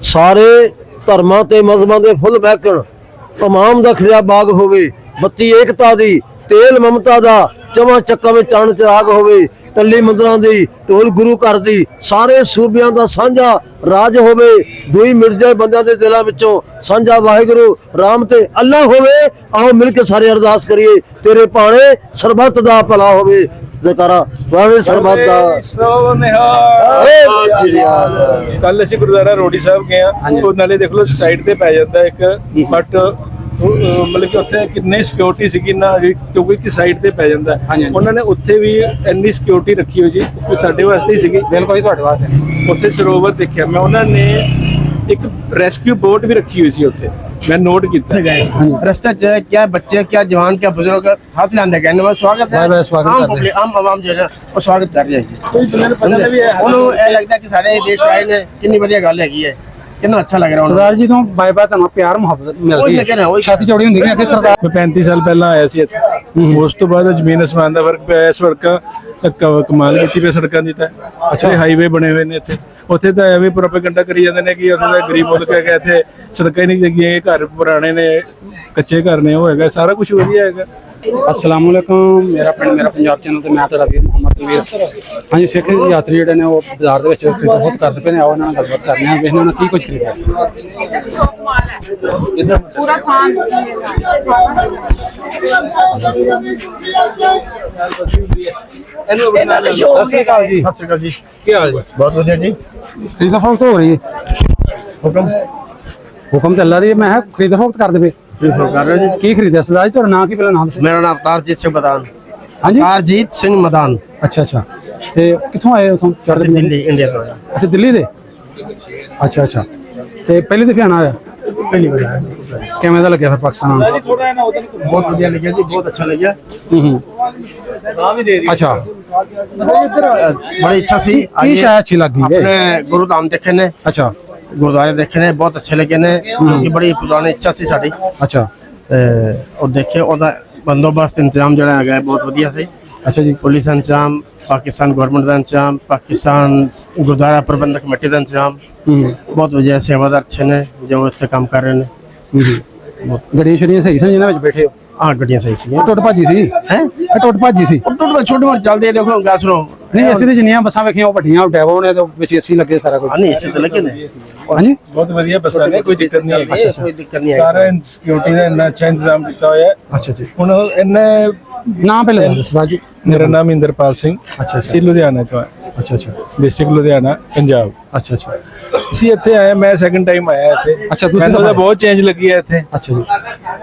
ਸਾਰੇ ਧਰਮਾਂ ਤੇ ਮਜ਼ਹਬਾਂ ਦੇ ਫੁੱਲ ਬਹਿਕਣ, ਤਮਾਮ ਦਾ ਖਿੜਿਆ ਬਾਗ ਹੋਵੇ, ਬੱਤੀ ਏਕਤਾ ਦੀ, ਤੇਲ ਮਮਤਾ ਦਾ, ਚਵਾਂ ਚੱਕਾਂ ਵਿੱਚ ਚਾਨਣ ਚਿਰਾਗ ਹੋਵੇ, ਟੱਲੀ ਮੰਦਰਾਂ ਦੀ, ਢੋਲ ਗੁਰੂ ਘਰ ਦੀ, ਸਾਰੇ ਸੂਬਿਆਂ ਦਾ ਸਾਂਝਾ ਰਾਜ ਹੋਵੇ, ਦੁਈ ਮਿਟ ਜਾਏ ਬੰਦਿਆਂ ਦੇ ਦਿਲਾਂ ਵਿੱਚੋਂ, ਸਾਂਝਾ ਵਾਹਿਗੁਰੂ ਰਾਮ ਤੇ ਅੱਲਾ ਹੋਵੇ। ਆਓ ਮਿਲ ਕੇ ਸਾਰੇ ਅਰਦਾਸ ਕਰੀਏ, ਤੇਰੇ ਭਾਣੇ ਸਰਬੱਤ ਦਾ ਭਲਾ ਹੋਵੇ। ਜੈਕਾਰਾ ਵਾਹਿਗੁਰੂ ਸਰਬੱਤ ਦਾ। ਕੱਲ ਅਸੀਂ ਗੁਰਦੁਆਰਾ ਰੋੜੀ ਸਾਹਿਬ ਗਏ ਆ, ਉਹ ਨਾਲੇ ਦੇਖ ਲਓ ਸਾਈਡ ਤੇ ਪੈ ਜਾਂਦਾ ਇੱਕ, ਬਟ ਮਤਲਬ ਕਿ ਉੱਥੇ ਕਿੰਨੀ ਸਿਕਿਉਰਿਟੀ ਸੀਗੀ ਨਾ, ਕਿਉਂਕਿ ਇੱਕ ਸਾਈਡ ਤੇ ਪੈ ਜਾਂਦਾ। ਉਹਨਾਂ ਨੇ ਉੱਥੇ ਵੀ ਇੰਨੀ ਸਿਕਿਉਰਿਟੀ ਰੱਖੀ ਹੋਈ ਸੀ, ਸਾਡੇ ਵਾਸਤੇ ਹੀ ਸੀਗੀ। ਬਿਲਕੁਲ ਤੁਹਾਡੇ ਵਾਸਤੇ। ਉੱਥੇ ਸਰੋਵਰ ਦੇਖਿਆ ਮੈਂ, ਉਹਨਾਂ ਨੇ ਇੱਕ ਰੈਸਕਿਊ ਬੋਟ ਵੀ ਰੱਖੀ ਹੋਈ ਸੀ ਉੱਥੇ, मैं नोट किया। रास्ते क्या बच्चे क्या जवान क्या बुजुर्ग हाथ लांदे गए ना, स्वागत है आम आवाम जो है वो स्वागत कर रही है। ਉਹਨੂੰ ਇਹ ਲੱਗਦਾ ਕਿ ਸਾਡੇ ਦੇਸ਼ ਆਏ ਨੇ, ਕਿੰਨੀ ਵਧੀਆ ਗੱਲ ਹੈਗੀ ਹੈ, ਕਿੰਨਾ ਅੱਛਾ ਲੱਗ ਰਿਹਾ। ਸਰਦਾਰ ਜੀ ਤੋਂ ਬਾਏ ਬਾਏ ਤੁਹਾਨੂੰ ਪਿਆਰ ਮੁਹੱਬਤ ਮਿਲਦੀ ਹੈ, ਛਾਤੀ ਚੌੜੀ ਹੁੰਦੀ ਹੈ ਕਿ ਸਰਦਾਰ। ਮੈਂ 35 ਸਾਲ ਪਹਿਲਾਂ ਆਇਆ ਸੀ ਇੱਥੇ, ਉਸ ਤੋਂ ਬਾਅਦ ਜ਼ਮੀਨ ਅਸਮਾਨ ਦਾ ਫਰਕ ਪਿਆ। ਸੜਕਾਂ ਕਮਾਲ ਕੀਤੀ ਪਈ ਸੜਕਾਂ ਦੀ ਤਾਂ, ਅੱਛੇ ਹਾਈਵੇ ਬਣੇ ਹੋਏ ਨੇ ਇੱਥੇ। ਉੱਥੇ ਤਾਂ ਐਵੇਂ ਪ੍ਰੋਪੇਗੈਂਡਾ ਕਰੀ ਜਾਂਦੇ ਨੇ ਕਿ ਉੱਥੇ ਦਾ ਗਰੀਬ ਮੁਲਕ ਹੈਗਾ, ਇੱਥੇ ਸੜਕਾਂ ਹੀ ਨਹੀਂ ਹੈਗੀਆਂ, ਘਰ ਪੁਰਾਣੇ ਨੇ, ਕੱਚੇ ਘਰ ਨੇ, ਉਹ ਹੈਗਾ ਸਾਰਾ ਕੁਝ ਵਧੀਆ ਹੈਗਾ। अस्सलाम वालेकुम, मेरा पंजाब चैनल ਤੇ ਮੈਂ ਤੁਹਾਡਾ ਵੀਰ ਮੁਹੰਮਦ ਤਨਵੀਰ। ਹਾਂਜੀ, ਸਿੱਖ ਯਾਤਰੀ ਜਿਹੜੇ ਨੇ ਉਹ ਬਾਜ਼ਾਰ ਦੇ ਵਿੱਚ ਖਰੀਦ ਕਰਦੇ ਪਏ ਨੇ, ਆਓ ਇਹਨਾਂ ਨਾਲ ਗੱਲਬਾਤ ਕਰਨੇ ਆ, ਵੇਖਦੇ ਉਹਨਾਂ ਕੀ ਕੁਝ ਖਰੀਦਿਆ। ਪੂਰਾ ਖਾਨ ਸਤਿ ਸ਼੍ਰੀ ਅਕਾਲ ਜੀ। ਸਤਿ ਸ਼੍ਰੀ ਅਕਾਲ ਜੀ, ਕੀ ਹਾਲ ਜੀ? ਬਹੁਤ ਵਧੀਆ ਜੀ। ਖਰੀਦ ਫਰੋਖਤ ਹੋ ਰਹੀ ਹੈ? ਹੁਕਮ ਤੇ ਅੱਲਾ ਦੀ। ਮੈਂ ਖਰੀਦ ਫਰੋਖਤ ਕਰਦੇ ਪਏ। ਕਰ ਰਹੇ ਜੀ। ਕੀ ਖਰੀਦਿਆ ਸਰਦਾਰ ਜੀ? ਤੁਹਾਡਾ ਨਾਮ ਕੀ? ਪਹਿਲਾਂ ਨਾਮ ਦੱਸੋ। ਮੇਰਾ ਨਾਮ ਅਵਤਾਰਜੀਤ ਸਿੰਘ ਮਦਾਨ। ਹਾਂਜੀ, ਅਵਤਾਰਜੀਤ ਸਿੰਘ ਮਦਾਨ। ਅੱਛਾ ਅੱਛਾ, ਤੇ ਕਿੱਥੋਂ ਆਏ ਹੋ? ਅਸੀਂ ਦਿੱਲੀ ਇੰਡੀਆ ਤੋਂ। ਅੱਛਾ, ਦਿੱਲੀ ਦੇ। ਅੱਛਾ ਅੱਛਾ, ਤੇ ਪਹਿਲੀ ਦਫਾ ਆਣਾ ਹੋਇਆ? ਪਹਿਲੀ ਵਾਰ ਆਇਆ। ਕਿਵੇਂ ਦਾ ਲੱਗਿਆ ਫਿਰ ਪਾਕਿਸਤਾਨ ਆਉਣ? ਬਹੁਤ ਵਧੀਆ ਲੱਗਿਆ ਜੀ, ਬਹੁਤ ਅੱਛਾ ਲੱਗਿਆ। ਅੱਛਾ, बड़ी इच्छा सी ਕੀ ਸ਼ਾਇਦ ਅੱਛੀ ਲੱਗੀ ਹੈ? अपने गुरु धाम देखे ने, ਅੱਛਾ गुरुद्वारे देखे ने, बहुत अच्छे लगे ने, क्योंकि बड़ी पुरानी इच्छा सी साडी। ਅੱਛਾ और देखे ਉਹਦਾ ਬੰਦੋਬਸਤ ਇੰਤਜ਼ਾਮ ਜਿਹੜਾ ਹੈਗਾ ਬਹੁਤ ਵਧੀਆ ਸੀ। ਅੱਛਾ ਜੀ। ਪੁਲਿਸ ਦਾ ਇੰਤਜ਼ਾਮ, ਪਾਕਿਸਤਾਨ ਗਵਰਨਮੈਂਟ ਦਾ ਇੰਤਜ਼ਾਮ, ਪਾਕਿਸਤਾਨ ਗੁਰਦੁਆਰਾ ਪ੍ਰਬੰਧਕ ਕਮੇਟੀ ਦਾ ਇੰਤਜ਼ਾਮ, ਬਹੁਤ ਵਧੀਆ। ਸੇਵਾਦਾਰ ਅੱਛੇ ਨੇ ਜੋ ਇੱਥੇ ਕੰਮ ਕਰ ਰਹੇ ਨੇ। ਗੱਡੀਆਂ ਛੜੀਆਂ ਸਹੀ ਸਨ ਜਿਹਨਾਂ ਵਿੱਚ ਬੈਠੇ ਹੋ? ਹਾਂ, ਗੱਡੀਆਂ ਸਹੀ ਸੀ। ਟੁੱਟ ਭਾਜੀ ਸੀ ਹੈ ਟੁੱਟ ਭਾਜੀ ਸੀ? ਛੋਟੇ ਮੋਟੇ ਚੱਲਦੇ, ਦੇਖੋ ਗੱਲ ਸੁਣੋ। ਨਹੀਂ, ਅਸੀਂ ਤੇ ਜਿੰਨੀਆਂ ਬੱਸਾਂ ਵੇਖੀਆਂ ਉਹ ਵੱਡੀਆਂ, ਉਹ ਡੈਵੋ ਨੇ, ਤੇ ਵਿੱਚ ਏਸੀ ਲੱਗੇ, ਸਾਰਾ ਕੁਝ। ਨਹੀਂ, ਇਸੇ ਤੇ ਲੱਗੇ ਨੇ। ਹਾਂਜੀ, ਬਹੁਤ ਵਧੀਆ ਬੱਸਾਂ ਨੇ, ਕੋਈ ਦਿੱਕਤ ਨਹੀਂ ਹੈਗੀ। ਕੋਈ ਦਿੱਕਤ ਨਹੀਂ ਹੈ। ਸਾਰਾ ਸਿਕਿਉਰਿਟੀ ਦਾ ਇੰਨਾ ਅੱਛਾ ਇੰਤਜ਼ਾਮ ਕੀਤਾ ਹੋਇਆ ਹੈ। ਅੱਛਾ ਜੀ। ਹੁਣ ਇਹਨੇ ਨਾਮ ਪਹਿਲੇ ਦੱਸੋ ਸਰਦਾਰ ਜੀ। ਮੇਰਾ ਨਾਮ ਇੰਦਰਪਾਲ ਸਿੰਘ, ਅੱਛਾ ਅਸੀਂ ਲੁਧਿਆਣਾ ਤੋਂ ਆਏ, ਅੱਛਾ ਅੱਛਾ ਡਿਸਟ੍ਰਿਕਟ ਲੁਧਿਆਣਾ, ਪੰਜਾਬ। ਅੱਛਾ ਅੱਛਾ ਅਸੀਂ ਇੱਥੇ ਆਏ, ਮੈਂ ਸੈਕੰਡ ਟਾਈਮ ਆਇਆ ਇੱਥੇ। ਅੱਛਾ, ਤੁਸੀਂ ਮੈਨੂੰ ਤਾਂ ਤਾਂ ਬਹੁਤ ਚੇਂਜ ਲੱਗੀ ਹੈ ਇੱਥੇ। ਅੱਛਾ ਜੀ।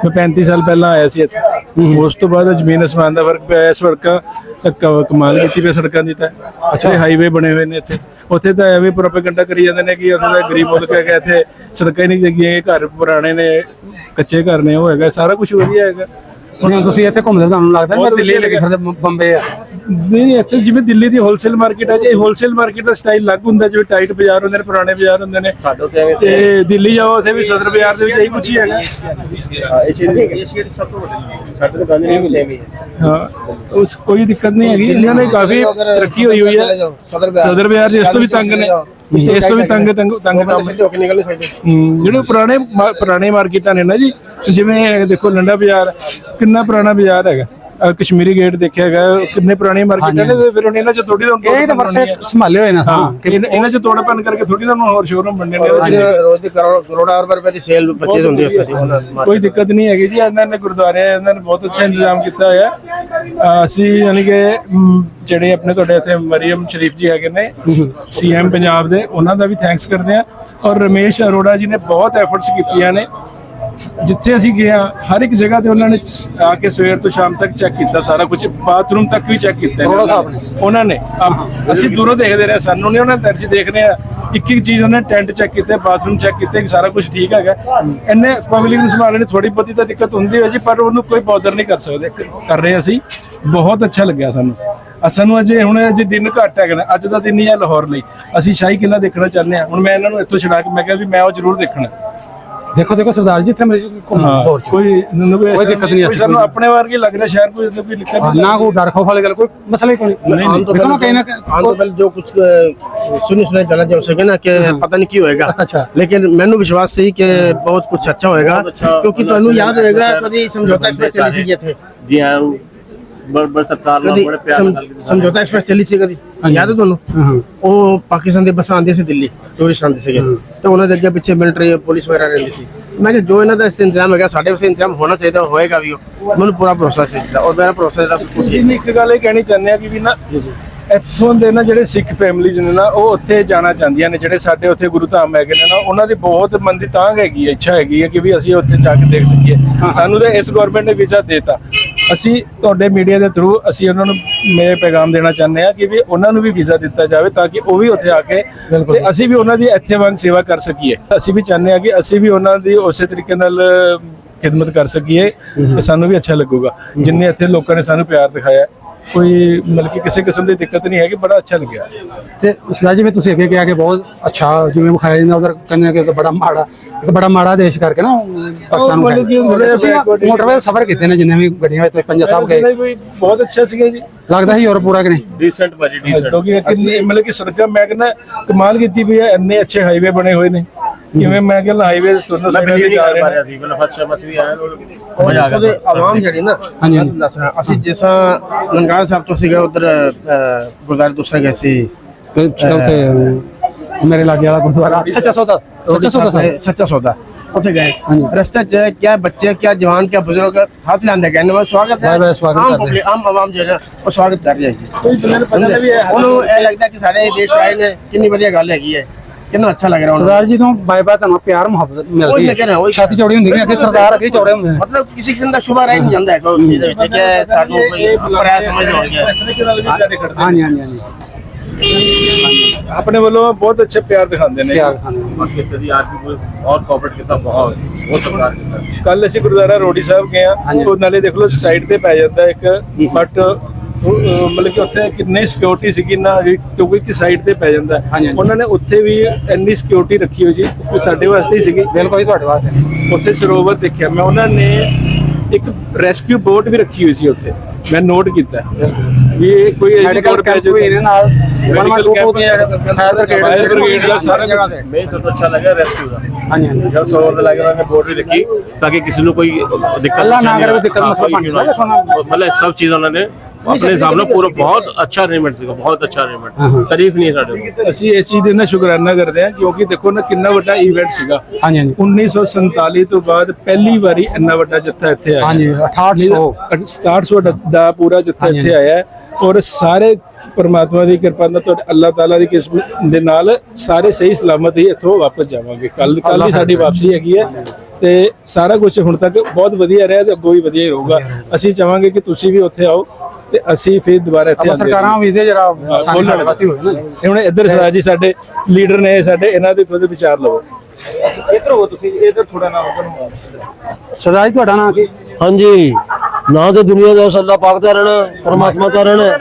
ਮੈਂ 35 ਸਾਲ ਪਹਿਲਾਂ ਆਇਆ ਸੀ ਇੱਥੇ, ਉਸ ਤੋਂ ਬਾਅਦ ਜ਼ਮੀਨ ਅਸਮਾਨ ਦਾ ਫਰਕ ਪਿਆ। ਸੜਕਾਂ ਕਮਾਲ ਕੀਤੀ ਪਈ ਸੜਕਾਂ ਦੀ ਤਾਂ, ਅੱਛੇ ਹਾਈਵੇ ਬਣੇ ਹੋਏ ਨੇ ਇੱਥੇ। ਉੱਥੇ ਤਾਂ ਐਵੇਂ ਪ੍ਰੋਪੇਗੈਂਡਾ ਕਰੀ ਜਾਂਦੇ ਨੇ ਕਿ ਉੱਥੇ ਦਾ ਗਰੀਬ ਮੁਲਕ ਹੈਗਾ, ਇੱਥੇ ਸੜਕਾਂ ਹੀ ਨਹੀਂ ਹੈਗੀਆਂ, ਘਰ ਪੁਰਾਣੇ ਨੇ, ਕੱਚੇ ਘਰ ਨੇ, ਉਹ ਹੈਗਾ ਸਾਰਾ ਕੁਝ ਵਧੀਆ ਹੈਗਾ। ਹੁਣ ਤੁਸੀਂ ਇੱਥੇ ਘੁੰਮਦੇ, ਤੁਹਾਨੂੰ ਲੱਗਦਾ ਮੈਂ ਦਿੱਲੀ ਲੱਗੇ ਫਿਰਦੇ ਬੰਬੇ ਆ? ਨਹੀਂ, ਇੱਥੇ ਜਿਵੇਂ ਦਿੱਲੀ ਦੀ ਹੋਲਸੇਲ ਮਾਰਕੀਟ ਹੈ ਜੀ, ਹੋਲਸੇਲ ਮਾਰਕੀਟ ਦਾ ਸਟਾਈਲ ਅਲੱਗ ਹੁੰਦਾ, ਜਿਵੇਂ ਟਾਈਟ ਬਾਜ਼ਾਰ ਹੁੰਦੇ ਨੇ, ਪੁਰਾਣੇ ਬਾਜ਼ਾਰ ਹੁੰਦੇ ਨੇ। ਤੇ ਦਿੱਲੀ ਜਾਓ, ਉੱਥੇ ਵੀ ਸਦਰ ਬਾਜ਼ਾਰ ਦੇ ਵਿੱਚ ਇਹੀ ਕੁਝ ਹੀ ਹੈਗਾ। ਹਾਂ, ਉਸ ਕੋਈ ਦਿੱਕਤ ਨਹੀਂ ਹੈਗੀ, ਇਹਨਾਂ ਨੇ ਕਾਫੀ ਤਰੱਕੀ ਹੋਈ ਹੋਈ ਹੈ। ਸਦਰ ਬਾਜ਼ਾਰ ਜਿਸ ਤੋਂ ਵੀ ਤੰਗ ਨੇ, ਇਸ ਤੋਂ ਵੀ ਤੰਗ ਕੰਮ। ਜਿਹੜੇ ਪੁਰਾਣੇ ਮਾਰਕੀਟਾਂ ਨੇ ਨਾ ਜੀ, ਜਿਵੇਂ ਦੇਖੋ ਲੰਡਾ ਬਾਜ਼ਾਰ, ਕਿੰਨਾ ਪੁਰਾਣਾ ਬਾਜ਼ਾਰ ਹੈਗਾ। ਕਸ਼ਮੀਰੀ ਗੇਟ ਦੇਖਿਆ ਹੈਗਾ, ਕਿੰਨੇ ਪੁਰਾਣੀ ਮਾਰਕੀਟਾਂ ਨੇ। ਫਿਰ ਹੁਣ ਇਹਨਾਂ ਚ ਥੋੜੀ ਸੰਭਾਲੇ ਹੋਏ ਨਾ। ਹਾਂ, ਇਹਨਾਂ ਚ ਤੋੜਪਨ ਕਰਕੇ ਥੋੜੀ ਨਾ ਹੋਰ ਸ਼ੋਰੂਮ ਬਣਨੇ ਨੇ। ਰੋਜ਼ ਦੀ ਕਰੋੜਾਂ ਰੁਪਏ ਦੀ ਸੇਲ ਬੱਚੇ ਹੁੰਦੀ ਉੱਥੇ ਦੀ। ਕੋਈ ਦਿੱਕਤ ਨਹੀਂ ਹੈਗੀ ਜੀ, ਇਹਨਾਂ ਨੇ ਗੁਰਦੁਆਰੇ, ਇਹਨਾਂ ਨੇ ਬਹੁਤ ਅੱਛਾ ਇੰਤਜ਼ਾਮ ਕੀਤਾ ਹੋਇਆ। ਅਸੀਂ ਯਾਨੀ ਕਿ ਜਿਹੜੇ ਆਪਣੇ ਤੁਹਾਡੇ ਇੱਥੇ ਮਰੀਮ ਸ਼ਰੀਫ ਜੀ ਹੈਗੇ ਨੇ, CM ਪੰਜਾਬ ਦੇ, ਉਹਨਾਂ ਦਾ ਵੀ ਥੈਂਕਸ ਕਰਦੇ ਹਾਂ। ਔਰ ਰਮੇਸ਼ ਅਰੋੜਾ ਜੀ ਨੇ ਬਹੁਤ ਐਫਰਟਸ ਕੀਤੀਆਂ ਨੇ। ਜਿੱਥੇ ਅਸੀਂ ਗਏ ਹਾਂ, ਹਰ ਇੱਕ ਜਗ੍ਹਾ ਤੇ ਉਹਨਾਂ ਨੇ ਆ ਕੇ ਸਵੇਰ ਤੋਂ ਸ਼ਾਮ ਤੱਕ ਚੈੱਕ ਕੀਤਾ, ਸਾਰਾ ਕੁਝ, ਬਾਥਰੂਮ ਤੱਕ ਵੀ ਚੈੱਕ ਕੀਤਾ ਉਹਨਾਂ ਨੇ। ਅਸੀਂ ਦੂਰੋਂ ਦੇਖਦੇ ਰਹੇ, ਸਾਨੂੰ ਨਹੀਂ ਉਹਨਾਂ ਦਰਜੀ ਦੇਖ ਰਹੇ ਆ, ਇੱਕ ਇੱਕ ਚੀਜ਼ ਉਹਨਾਂ ਨੇ ਟੈਂਟ ਚੈੱਕ ਕੀਤੇ, ਬਾਥਰੂਮ ਚੈੱਕ ਕੀਤੇ ਕਿ ਸਾਰਾ ਕੁਝ ਠੀਕ ਹੈਗਾ। ਇੰਨੇ ਪਬਲਿਕ ਨੂੰ ਸੰਭਾਲਣ ਦੀ ਥੋੜੀ ਬਹੁਤੀ ਤਾਂ ਦਿੱਕਤ ਹੁੰਦੀ ਹੈ ਜੀ, ਪਰ ਉਹਨੂੰ ਕੋਈ ਬੌਦਰ ਨਹੀਂ ਕਰ ਰਹੇ ਅਸੀਂ। ਬਹੁਤ ਅੱਛਾ ਲੱਗਿਆ ਸਾਨੂੰ ਅਜੇ ਦਿਨ ਘੱਟ ਹੈਗਾ ਨਾ, ਅੱਜ ਦਾ ਦਿਨ ਹੀ ਹੈ ਲਾਹੌਰ ਲਈ। ਅਸੀਂ ਸ਼ਾਹੀ ਕਿਲਾ ਦੇਖਣਾ ਚਾਹੁੰਦੇ ਹਾਂ। ਹੁਣ ਮੈਂ ਇਹਨਾਂ ਨੂੰ ਇੱਥੋਂ ਛਡਾ ਕੇ ਮੈਂ ਕਿਹਾ ਵੀ ਮੈਂ ਉਹ ਜ਼ਰੂਰ ਦੇਖਣਾ। ਦੇਖੋ ਸਰਦਾਰ ਜੀ ਇੱਥੇ ਮਰੀਜ਼ ਘੁੰਮਣ ਹੋਰ ਕੋਈ ਦਿੱਕਤ ਨਹੀਂ ਕੋਈ ਸਾਨੂੰ ਆਪਣੇ ਵਰਗੀ ਲੱਗ ਰਿਹਾ ਸ਼ਹਿਰ ਕੋਈ ਕੋਈ ਦਿੱਕਤ ਨਹੀਂ ਨਾ ਕੋਈ ਡਰ ਖੌਫ ਵਾਲੀ ਗੱਲ ਕੋਈ ਮਸਲਾ ਹੀ ਕੋਈ ਨਹੀਂ देखो ना कहीं ना आम तो पहले जो कुछ सुने गलत हो सके ना कि पता नहीं की होएगा अच्छा। लेकिन मैंने विश्वास सी कि बहुत कुछ अच्छा होएगा क्योंकि तुहानू याद होएगा कभी समझौता एक्सप्रेस चली सी थे जी हाँ बड़े सत्कार नाल बड़े प्यार नाल समझौता एक्सप्रेस चली सी कभी याद है ਤੁਹਾਨੂੰ ਉਹ ਪਾਕਿਸਤਾਨ ਦੇ ਬੱਸਾਂ ਆਉਂਦੇ ਸੀ ਦਿੱਲੀ ਟੂਰਿਸਟ ਆਉਂਦੇ ਸੀਗੇ ਤੇ ਉਹਨਾਂ ਦੇ ਅੱਗੇ ਪਿੱਛੇ ਮਿਲਟਰੀ ਪੁਲਿਸ ਵਗੈਰਾ ਰਹਿੰਦੀ ਸੀ ਮੈਂ ਕਿਹਾ ਜੋ ਇਹਨਾਂ ਦਾ ਇੰਤਜ਼ਾਮ ਹੈਗਾ ਸਾਡੇ ਵਾਸਤੇ ਇੰਤਜ਼ਾਮ ਹੋਣਾ ਚਾਹੀਦਾ ਹੋਏਗਾ ਵੀ ਉਹ ਮੈਨੂੰ ਪੂਰਾ ਭਰੋਸਾ ਸੀ ਇਸਦਾ ਔਰ ਮੇਰਾ ਭਰੋਸਾ ਜਿਹੜਾ ਬਿਲਕੁਲ ਜੀ ਇੱਕ ਗੱਲ ਇਹ ਕਹਿਣੀ ਚਾਹੁੰਦੇ ਆ ਕਿ ਵੀ ਨਾ ਇੱਥੋਂ ਦੇ ਨਾ ਜਿਹੜੇ ਸਿੱਖ ਫੈਮਿਲੀਜ਼ ਨੇ ਨਾ ਉਹ ਉੱਥੇ ਜਾਣਾ ਚਾਹੁੰਦੀਆਂ ਨੇ ਜਿਹੜੇ ਸਾਡੇ ਉੱਥੇ ਗੁਰੂ ਧਾਮ ਹੈਗੇ ਨੇ ਨਾ ਉਹਨਾਂ ਦੀ ਬਹੁਤ ਮਨ ਦੀ ਤਾਂਘ ਹੈਗੀ ਹੈ ਇੱਛਾ ਹੈਗੀ ਹੈ ਕਿ ਵੀ ਅਸੀਂ ਉੱਥੇ ਜਾ ਕੇ ਦੇਖ ਸਕੀਏ ਸਾਨੂੰ ਤਾਂ ਇਸ ਗਵਰਨਮੈਂਟ ਨੇ ਵੀਜ਼ਾ ਦੇਤਾ ਅਸੀਂ ਤੁਹਾਡੇ ਮੀਡੀਆ ਦੇ ਥਰੂ ਅਸੀਂ ਉਹਨਾਂ ਨੂੰ ਮੈਂ ਪੈਗਾਮ ਦੇਣਾ ਚਾਹੁੰਦੇ ਆ ਕਿ ਵੀ ਉਹਨਾਂ ਨੂੰ ਵੀ ਵੀਜ਼ਾ ਦਿੱਤਾ ਜਾਵੇ ਤਾਂ ਕਿ ਉਹ ਵੀ ਉੱਥੇ ਆ ਕੇ ਤੇ ਅਸੀਂ ਵੀ ਉਹਨਾਂ ਦੀ ਇੱਥੇ ਵਾਂਗ ਸੇਵਾ ਕਰ ਸਕੀਏ ਅਸੀਂ ਵੀ ਚਾਹੁੰਦੇ ਆ ਕਿ ਅਸੀਂ ਵੀ ਉਹਨਾਂ ਦੀ ਉਸੇ ਤਰੀਕੇ ਨਾਲ ਖਿਦਮਤ ਕਰ ਸਕੀਏ ਤੇ ਸਾਨੂੰ ਵੀ ਅੱਛਾ ਲੱਗੂਗਾ ਜਿੰਨੇ ਇੱਥੇ ਲੋਕਾਂ ਨੇ ਸਾਨੂੰ ਪਿਆਰ ਦਿਖਾਇਆ ਕੋਈ ਮਤਲਬ ਕਿ ਕਿਸੇ ਕਿਸਮ ਦੀ ਦਿੱਕਤ ਨਹੀਂ ਹੈ ਕਿ ਬੜਾ ਅੱਛਾ ਲੱਗਿਆ ਤੇ ਸਰਦਾਰ ਜੀ ਮੈਂ ਤੁਸੀਂ ਅੱਗੇ ਕਿਹਾ ਕਿ ਬਹੁਤ ਅੱਛਾ ਜਿਵੇਂ ਵਿਖਾਇਆ ਜਾਂਦਾ ਉਧਰ ਕਹਿੰਦੇ ਕਿ ਬੜਾ ਮਾੜਾ ਦੇਸ਼ ਕਰਕੇ ਨਾ ਪਾਕਿਸਤਾਨ ਮੋਟਰਵੇ ਸਫ਼ਰ ਕੀਤੇ ਨੇ ਜਿੰਨੇ ਵੀ ਗੱਡੀਆਂ ਵਿੱਚ ਪੰਜਾ ਸਾਹਿਬ ਗਏ ਕੋਈ ਬਹੁਤ ਅੱਛਾ ਸੀਗਾ ਜੀ ਲੱਗਦਾ ਸੀ ਯੂਰਪ ਪੂਰਾ ਕਿ ਨਹੀਂ ਡੀਸੈਂਟ ਭਾਜੀ ਡੀਸੈਂਟ ਕਿਉਂਕਿ ਕਿੰਨੇ ਮਤਲਬ ਕਿ ਸੜਕਾਂ ਮੈਂ ਕਹਿੰਦਾ ਕਮਾਲ ਕੀਤੀ ਵੀ ਹੈ ਇੰਨੇ ਅੱਛੇ ਹਾਈਵੇ ਬਣੇ ਹੋਏ ਨੇ ਕਿਵੇਂ ਮੈਂ ਕਹਿੰਦਾ ਹਾਈਵੇ ਦੋਨੋਂ ਸਾਈਡਾਂ ਤੇ ਜਾ ਰਹੇ ਨੇ ਸੀ ਮਤਲਬ ਫਸਟ ਟਾਈਮ ਅਸੀਂ ਵੀ ਆਏ ਮਜ਼ਾ ਆ ਗਿਆ ਉਹਦੇ ਆਵਾਮ ਜਿਹੜੀ ਨਾ ਦੱਸਣਾ ਅਸੀਂ ਜਿਸਾਂ ਨਨਕਾਣਾ ਸਾਹਿਬ ਤੋਂ ਸੀਗਾ ਉਧਰ ਗੁਰਦੁਆਰੇ ਦੂਸਰਾ ਗਏ ਸੀ ਉੱਥੇ ਮੇਰੇ ਲਾਗੇ ਵਾਲਾ ਗੁਰਦੁਆਰਾ ਸੱਚਾ ਸੌਦਾ ਉੱਥੇ ਗਏ ਰਸਤੇ 'ਚ ਕਿਆ ਬੱਚੇ ਕਿਆ ਜਵਾਨ ਕਿਆ ਬਜ਼ੁਰਗ ਹੱਥ ਲਾਉਂਦੇ ਗਏ ਨਵਾਂ ਸਵਾਗਤ ਹੈ ਆਮ ਆਵਾਮ ਜਿਹੜਾ ਉਹ ਸਵਾਗਤ ਕਰ ਰਹੀ ਹੈ ਜੀ ਕੋਈ ਬੰਦੇ ਨੂੰ ਪਤਾ ਵੀ ਹੈ ਉਹਨੂੰ ਇਹ ਲੱਗਦਾ ਕਿ ਸਾਡੇ ਦੇਸ਼ ਆਏ ਨੇ ਕਿੰਨੀ ਵਧੀਆ ਗੱਲ ਹੈਗੀ ਹੈ ਕਿੰਨਾ ਅੱਛਾ ਲੱਗ ਰਿਹਾ ਉਹਨੂੰ ਸਰਦਾਰ ਜੀ ਤੋਂ ਬਾਏ ਬਾਏ ਤੁਹਾਨੂੰ ਪਿਆਰ ਮੁਹੱਬਤ ਮਿਲਦੀ ਹੈ ਛਾਤੀ ਚੌੜੀ ਹੁੰਦੀ ਹੈ ਅੱਗੇ ਸਰਦਾਰ ਅੱਗੇ ਚੌੜੇ ਹੁੰਦੇ ਨੇ ਮਤਲਬ ਕਿਸੇ ਕਿਸਮ ਦਾ ਸ਼ੁਭਾ ਰਹਿ ਨਹੀਂ ਜਾਂਦਾ ਹੈ ਕੋਈ ਚੀਜ਼ ਦੇ ਵਿੱਚ ਕਿ ਸਾਨੂੰ ਕੋਈ ਪਰਾਇਆ ਸਮਝ ਹੋ ਗਿਆ ਹਾਂਜੀ ਆਪਣੇ ਵੱਲੋਂ ਬਹੁਤ ਅੱਛੇ ਪਿਆਰ ਦਿਖਾਉਂਦੇ ਨੇ ਬਾਕੀ ਇੱਥੇ ਦੀ ਅੱਜ ਵੀ ਕੋਈ ਬਹੁਤ ਕੋਆਪਰੇਟ ਕੀਤਾ ਬਹੁਤ ਸਤਿਕਾਰ ਕੀਤਾ ਕੱਲ ਅਸੀਂ ਗੁਰਦੁਆਰਾ ਰੋੜੀ ਸਾਹਿਬ ਗਏ ਆ ਉਹ ਨਾਲੇ ਦੇਖ ਲਓ ਸਾਈਡ ਤੇ ਪੈ ਜਾਂਦਾ ਇੱਕ ਬਟ ਮਤਲਬ ਕਿ ਉੱਥੇ ਕਿੰਨੀ ਸਿਕਿਉਰਿਟੀ ਸੀਗੀ ਨਾ ਕਿਉਂਕਿ ਇੱਕ ਸਾਈਡ ਤੇ ਪੈ ਜਾਂਦਾ ਉਹਨਾਂ ਨੇ ਉੱਥੇ ਵੀ ਇੰਨੀ ਸਿਕਿਉਰਿਟੀ ਰੱਖੀ ਹੋਈ ਸੀ ਉਹ ਸਾਡੇ ਵਾਸਤੇ ਹੀ ਸੀਗੀ ਬਿਲਕੁਲ ਹੀ ਤੁਹਾਡੇ ਵਾਸਤੇ ਉੱਥੇ ਸਰੋਵਰ ਦੇਖਿਆ ਮੈਂ ਉਹਨਾਂ ਨੇ ਇੱਕ ਰੈਸਕਿਊ ਬੋਟ ਵੀ ਰੱਖੀ ਹੋਈ ਸੀ ਉੱਥੇ ਮੈਂ ਨੋਟ ਕੀਤਾ ਵੀ ਇਹ ਕੋਈ ਮੈਡੀਕਲ ਕੈਂਪ ਵੀ ਇਹਦੇ ਨਾਲ ਫਾਇਰ ਬ੍ਰਿਗੇਡ ਦਾ ਸਾਰਾ ਕੁਝ ਮੈਂ ਸਭ ਤੋਂ ਅੱਛਾ ਲੱਗਾ ਰੈਸਕਿਊ ਦਾ ਹਾਂਜੀ ਜਦ ਸਰੋਵਰ ਦੇ ਲਾਗੇ ਉਹਨਾਂ ਨੇ ਬੋਟ ਵੀ ਰੱਖੀ ਤਾਂ ਕਿ ਕਿਸੇ ਨੂੰ ਕੋਈ ਦਿੱਕਤ ਅੱਲਾ ਨਾ ਕਰੇ ਦਿੱਕਤ ਮਸਲਾ ਬਣ ਜਾਵੇ मतलब सब चीज उन्होंने अपने हिसाब से पूरा बहुत अच्छा अरेंजमेंट ਸੀ ਬਹੁਤ ਅੱਛਾ ਅਰੇਂਜਮੈਂਟ ਤਾਰੀਫ ਨਹੀਂ ਸਾਡੇ ਅਸੀਂ ਇਸ ਚੀਜ਼ ਦੇ ਨਾਲ ਸ਼ੁਕਰਾਨਾ ਕਰਦੇ ਹਾਂ ਕਿਉਂਕਿ ਦੇਖੋ ਨਾ ਕਿੰਨਾ ਵੱਡਾ ਇਵੈਂਟ ਸੀਗਾ ਹਾਂਜੀ 1947 ਤੋਂ ਬਾਅਦ ਪਹਿਲੀ ਵਾਰੀ ਇੰਨਾ ਵੱਡਾ ਜੱਥਾ ਇੱਥੇ ਆਇਆ ਹਾਂਜੀ 6800 ਦਾ ਪੂਰਾ ਜੱਥਾ ਇੱਥੇ ਆਇਆ ਔਰ ਸਾਰੇ ਪਰਮਾਤਮਾ ਦੀ ਕਿਰਪਾ ਨਾਲ ਤੁਹਾਡੇ ਅੱਲਾਹ ਤਾਲਾ ਦੀ ਕਿਸਮਤ ਦੇ ਨਾਲ ਸਾਰੇ ਸਹੀ ਸਲਾਮਤ ਹੀ ਇੱਥੋਂ ਵਾਪਸ ਜਾਵਾਂਗੇ ਕੱਲ ਹੀ ਸਾਡੀ ਵਾਪਸੀ ਹੈਗੀ ਹੈ ਤੇ ਸਾਰਾ ਕੁਝ ਹੁਣ ਤੱਕ ਬਹੁਤ ਵਧੀਆ ਰਿਹਾ ਤੇ ਅੱਗੋਂ ਵੀ ਵਧੀਆ ਹੀ ਰਹੂਗਾ ਅਸੀਂ ਚਾਹਾਂਗੇ ਕਿ ਤੁਸੀਂ ਵੀ ਉੱਥੇ ਆਓ ਤੇ ਅਸੀਂ ਫਿਰ ਦੁਬਾਰਾ ਇੱਥੇ ਆਉਂਦੇ ਸਰਕਾਰਾਂ ਵੀਜ਼ੇ ਜਰਾ ਬੋਲਣ ਵਾਸਤੇ ਹੋਏ ਨਾ ਹੁਣ ਇੱਧਰ ਸਰਦਾਰ ਜੀ ਸਾਡੇ ਲੀਡਰ ਨੇ ਸਾਡੇ ਇਹਨਾਂ ਦੇ ਖੁਦ ਵਿਚਾਰ ਲਵੋ ਇੱਧਰ ਹੋ ਤੁਸੀਂ ਇੱਧਰ ਥੋੜਾ ਨਾ ਉੱਧਰ ਨੂੰ ਸਰਦਾਰ ਜੀ ਤੁਹਾਡਾ ਨਾਮ ਕੀ ਹਾਂਜੀ ਨਾ ਤੇ ਦੁਨੀਆ ਦਾ ਅੱਲਾਹ ਪਾਕ ਦਾ ਰਹਿਣਾ ਪਰਮਾਤਮਾ ਦਾ ਰਹਿਣਾ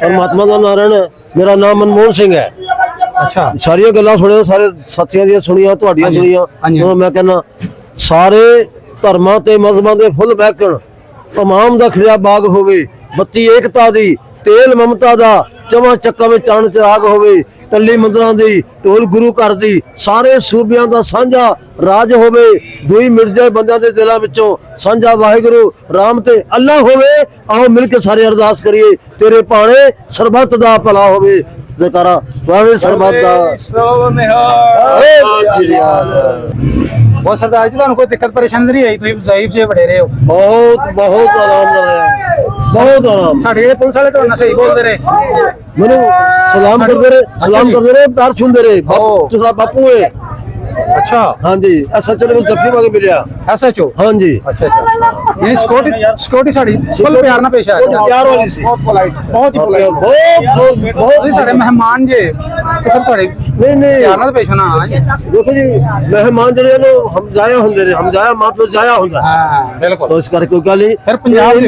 ਪਰਮਾਤਮਾ ਦਾ ਨਾਮ ਰਹਿਣਾ ਮੇਰਾ ਨਾਮ ਮਨਮੋਹਨ ਸਿੰਘ ਹੈ ਅੱਛਾ ਸਾਰੀਆਂ ਗੱਲਾਂ ਸੁਣਿਓ ਸਾਰੇ ਸਾਥੀਆਂ ਦੀਆਂ ਸੁਣੀਆਂ ਤੁਹਾਡੀਆਂ ਸੁਣੀਆਂ ਮੈਂ ਕਹਿੰਦਾ ਸਾਰੇ ਧਰਮਾਂ ਤੇ ਮਜ਼ਹਬਾਂ ਦੇ ਫੁੱਲ ਮਹਿਕਣ ਤਮਾਮ ਦਾ ਖਿੜਿਆ ਬਾਗ ਹੋਵੇ ਬੱਤੀ ਏਕਤਾ ਦੀ ਤੇਲ ਮਮਤਾ ਦਾ ਚਵਾਂ ਚੱਕਾਂ ਵਿੱਚ ਚਾਣ ਚਿਰਾਗ ਹੋਵੇ ਟੱਲੀ ਮੰਦਰਾਂ ਦੀ ਢੋਲ ਗੁਰੂ ਘਰ ਦੀ ਸਾਰੇ ਸੂਬਿਆਂ ਦਾ ਸਾਂਝਾ ਰਾਜ ਹੋਵੇ ਦੁਈ ਮਿਰਜੇ ਬੰਦਿਆਂ ਦੇ ਦਿਲਾਂ ਵਿੱਚੋਂ ਸਾਂਝਾ ਵਾਹਿਗੁਰੂ ਰਾਮ ਤੇ ਅੱਲਾ ਹੋਵੇ ਆਓ ਮਿਲ ਕੇ ਸਾਰੇ ਅਰਦਾਸ ਕਰੀਏ ਤੇਰੇ ਭਾਣੇ ਸਰਬੱਤ ਦਾ ਭਲਾ ਹੋਵੇ ਜਕਾਰਾ ਵਾਹਿਗੁਰੂ ਸਰਬੱਤ ਦਾ ਬਹੁਤ ਸਰਦਾਰ ਜੀ ਤੁਹਾਨੂੰ ਕੋਈ ਦਿੱਕਤ ਪਰੇਸ਼ਾਨੀ ਨਹੀਂ ਆਈ ਤੁਸੀਂ ਜ਼ਾਇਬ ਜੇ ਵਡੇਰੇ ਹੋ ਬਹੁਤ ਆਰਾਮ ਨਾਲ ਰਿਹਾ ਬਹੁਤ ਆਰਾਮ ਸਾਡੇ ਜਿਹੜੇ ਪੁਲਿਸ ਵਾਲੇ ਤੁਹਾਨੂੰ ਸਹੀ ਬੋਲਦੇ ਰਹੇ ਮੈਨੂੰ ਸਲਾਮ ਕਰਦੇ ਰਹੇ ਪੈਰ ਛੂੰਦੇ ਰਹੇ ਤੁਸੀਂ ਬਾਪੂ ਹੈ ਅੱਛਾ ਹਾਂਜੀ ਐਸਐਚਓ ਨੇ ਜੱਫੀ ਮੰਗ ਮਿਲਿਆ ਐਸਐਚਓ ਹਾਂਜੀ ਅੱਛਾ ਇਹ ਸਿਕਿਉਰਿਟੀ ਸਾਡੀ ਫੁੱਲ ਪਿਆਰ ਨਾਲ ਪੇਸ਼ ਆਇਆ ਪਿਆਰ ਵਾਲੀ ਸੀ ਬਹੁਤ ਪੋਲਾਈਟ ਬਹੁਤ ਹੀ ਬਹੁਤ ਤੁਸੀਂ ਸਾਡੇ ਮਹਿਮਾਨ ਜੇ ਤੇ ਫਿਰ ਤੁਹਾਡੇ ਨਹੀਂ ਪਿਆਰ ਨਾਲ ਪੇਸ਼ ਹੋਣਾ ਦੇਖੋ ਜੀ ਮਹਿਮਾਨ ਜਿਹੜੇ ਨੇ ਹਮਜ਼ਾਇਆ ਹੁੰਦੇ ਨੇ ਹਮਜ਼ਾਇਆ ਮਾਂ ਪਿਓ ਜਾਇਆ ਹੁੰਦਾ ਹਾਂ ਬਿਲਕੁਲ ਇਸ ਕਰਕੇ ਕੋਈ ਗੱਲ ਨਹੀਂ ਫਿਰ ਪੰਜਾਬ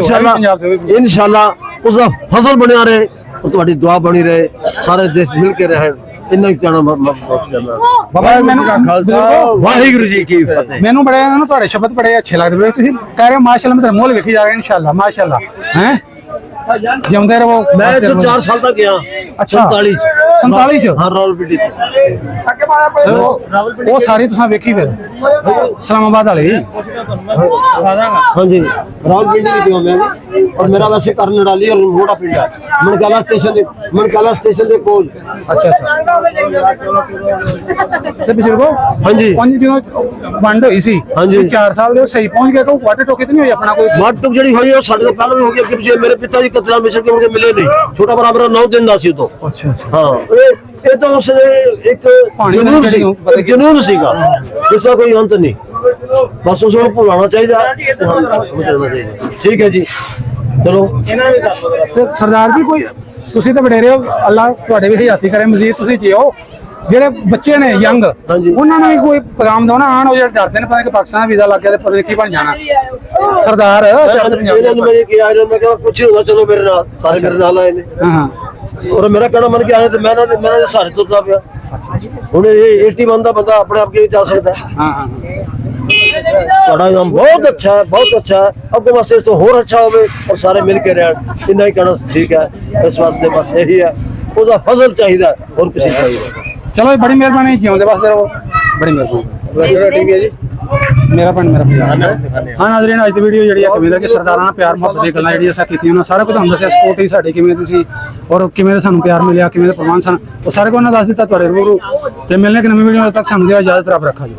ਦੇ ਇਨਸ਼ਾਅੱਲਾ ਉਸ ਦਾ ਫਸਲ ਬਣਿਆ ਰਹੇ और ਤੁਹਾਡੀ ਦੁਆ ਬਣੀ ਰਹੇ ਸਾਰੇ ਦੇਸ਼ ਮਿਲ ਕੇ ਰਹਿਣ ਇੰਨਾ ਹੀ ਕਹਿਣਾ ਬਹੁਤ ਕਰਨਾ। ਬਾਬਾ ਜੀ ਮੈਨੂੰ ਵਾਹਿਗੁਰੂ ਜੀ ਕੀ ਫਤਿਹ। ਮੈਨੂੰ ਬੜੇ ਨਾ ਤੁਹਾਡੇ ਸ਼ਬਦ ਬੜੇ ਅੱਛੇ ਲੱਗਦੇ ਪਏ। ਤੁਸੀਂ ਕਹਿ ਰਹੇ ਹੋ ਮਾਸ਼ਾਅੱਲਾ, ਮੈਂ ਤੇਰਾ ਮੋਲ ਵੇਖੀ ਜਾ ਰਿਹਾ ਇਨਸ਼ਾਅੱਲਾ ਮਾਸ਼ਾਅੱਲਾ ਹੈ। ਜਿਉਂਦੇ ਰਹੋ। ਮੈਂ ਇੱਥੇ 4 ਸਾਲ ਤੱਕ ਗਿਆ। ਅੱਛਾ 47 ਚ ਹਾਂ ਰਾਵਲਪਿੰਡੀ ਉਹ ਸਾਰੀ ਤੁਸੀਂ ਵੇਖੀ ਫਿਰ ਇਸਲਾਮਾਬਾਦ ਵਾਲੀ। ਹਾਂਜੀ ਰਾਵਲਪਿੰਡੀ ਵੀ ਆਉਂਦੇ ਨੇ ਔਰ ਮੇਰਾ ਵੈਸੇ ਕਰਨ ਨੜਾਲੀ ਔਰ ਮੋੜਾ ਪਿੰਡ ਹੈ ਮਨਕਾਲਾ ਸਟੇਸ਼ਨ ਦੇ ਕੋਲ। ਅੱਛਾ ਤੇ ਬਜ਼ੁਰਗੋ ਹਾਂਜੀ 5 ਦਿਨੋਂ ਵੰਡ ਹੋਈ ਸੀ। ਹਾਂਜੀ। 4 ਸਾਲ ਦੇ ਸਹੀ ਪਹੁੰਚ ਗਿਆ। ਕੋਈ ਵਾਟਰ ਟੋਕੇ ਤੇ ਨਹੀਂ ਹੋਈ ਆਪਣਾ ਕੋਈ? ਮਾਟੁਕ ਜਿਹੜੀ ਹੋਈ ਉਹ ਸਾਡੇ ਤੋਂ ਪਹਿਲਾਂ ਵੀ ਹੋ ਗਈ। ਅੱਗੇ ਪਿੱਛੇ ਮੇਰੇ ਪਿਤਾ ਜੀ ਕਤਲਾ ਮਿਸ਼ਨ ਕੇ ਮਿਲੇ ਨਹੀਂ। ਛੋਟਾ ਭਰਾ ਮੇਰਾ 9 ਦਿਨ ਦਾ ਸੀ ਉਦੋਂ। ਅੱਛਾ ਹਾਂ ਇਹ ਤਾਂ ਉਸਨੇ ਇੱਕ ਜਨੂਨ ਸੀਗਾ, ਇਸ ਦਾ ਕੋਈ ਅੰਤ ਨਹੀਂ। ਬਸ ਉਸ ਨੂੰ ਭੁਲਾਉਣਾ ਚਾਹੀਦਾ। ਠੀਕ ਹੈ ਜੀ ਚਲੋ। ਤੇ ਸਰਦਾਰ ਜੀ ਕੋਈ ਤੁਸੀਂ ਤਾਂ ਵਡੇਰੇ ਹੋ, ਅੱਲਾ ਤੁਹਾਡੇ ਵੀ ਹਯਾਤੀ ਕਰੇ ਮਜ਼ੀਦ, ਤੁਸੀਂ ਜਿਓ। ਜਿਹੜੇ ਬੱਚੇ ਨੇ ਯੰਗ ਹਾਂਜੀ। ਉਹਨਾਂ ਨੂੰ ਵੀ ਕੋਈ ਪੈਗਾਮ ਦਿਓ ਨਾ। ਆਣ ਉਹ ਜਿਹੜੇ ਡਰਦੇ ਨੇ ਪਤਾ ਕਿ ਪਾਕਿਸਤਾਨ ਵੀਜ਼ਾ ਲੱਗ ਗਿਆ ਤੇ ਪਤਾ ਕੀ ਬਣ ਜਾਣਾ। ਸਰਦਾਰ ਇਹਨਾਂ ਨੇ ਮੇਰੇ ਕਿਹਾ ਮੈਂ ਕਿਹਾ ਕੁਛ ਹੋਗਾ ਚਲੋ ਮੇਰੇ ਨਾਲ ਸਾਰੇ ਮੇਰੇ ਨਾਲ ਆਏ ਨੇ ਹਾਂ ਔਰ ਮੇਰਾ ਕਹਿਣਾ ਮੰਨ ਕੇ ਆਏ ਤੇ ਮੈਂ ਦੇ ਸਾਰੇ ਤੁਰਦਾ ਪਿਆ। ਹੁਣ ਇਹ 81 ਦਾ ਬੰਦਾ ਆਪਣੇ ਆਪ ਕਿਵੇਂ ਜਾ ਸਕਦਾ? ਹਾਂ ਤੁਹਾਡਾ ਕੰਮ ਬਹੁਤ ਅੱਛਾ ਹੈ, ਬਹੁਤ ਅੱਛਾ ਹੈ। ਅੱਗੋਂ ਵਾਸਤੇ ਇਸ ਤੋਂ ਹੋਰ ਅੱਛਾ ਹੋਵੇ ਔਰ ਸਾਰੇ ਮਿਲ ਕੇ ਰਹਿਣ। ਇੰਨਾ ਹੀ ਕਹਿਣਾ ਠੀਕ ਹੈ। ਇਸ ਵਾਸਤੇ ਬਸ ਇਹੀ ਹੈ। ਉਹਦਾ ਫਜ਼ਲ ਚਾਹੀਦਾ ਹੋਰ ਕੁਝ ਨਹੀਂ ਚਾਹੀਦਾ। ਚਲੋ ਬੜੀ ਮਿਹਰਬਾਨੀ, ਜਿਉਂਦੇ ਵਸਦੇ ਰਹੋ। ਬੜੀ ਮਿਹਰਬਾਨੀ। ਠੀਕ ਹੈ ਜੀ। ਮੇਰਾ ਪਿੰਡ ਮੇਰਾ ਪੰਜਾਬ। ਹਾਂ ਨਾਜ਼ਰੀਨ, ਅੱਜ ਦੀ ਵੀਡੀਓ ਜਿਹੜੀ ਹੈ ਕਿਵੇਂ ਕਿ ਸਰਦਾਰਾਂ ਨਾਲ ਪਿਆਰ ਮੁਹੱਬਤ ਦੀਆਂ ਗੱਲਾਂ ਜਿਹੜੀਆਂ ਅਸਾਂ ਕੀਤੀਆਂ ਉਹਨਾਂ ਸਾਰਾ ਕੁਝ ਤੁਹਾਨੂੰ ਦੱਸਿਆ। ਸਪੋਰਟ ਹੀ ਸਾਡੀ ਕਿਵੇਂ ਦੀ ਸੀ ਔਰ ਕਿਵੇਂ ਦਾ ਸਾਨੂੰ ਪਿਆਰ ਮਿਲਿਆ, ਕਿਵੇਂ ਦੇ ਪ੍ਰਬੰਧ ਸਨ, ਉਹ ਸਾਰੇ ਕੁਝ ਉਹਨਾਂ ਦੱਸ ਦਿੱਤਾ ਤੁਹਾਡੇ ਰੂਬਰੂ। ਤੇ ਮਿਲਣੇ ਕਿ ਨਵੀਂ ਵੀਡੀਓ ਤੱਕ ਸਾਨੂੰ ਦਿਓ ਇਜਾਜ਼ਤ। ਰੱਬ ਰੱਖਾ ਜੀ।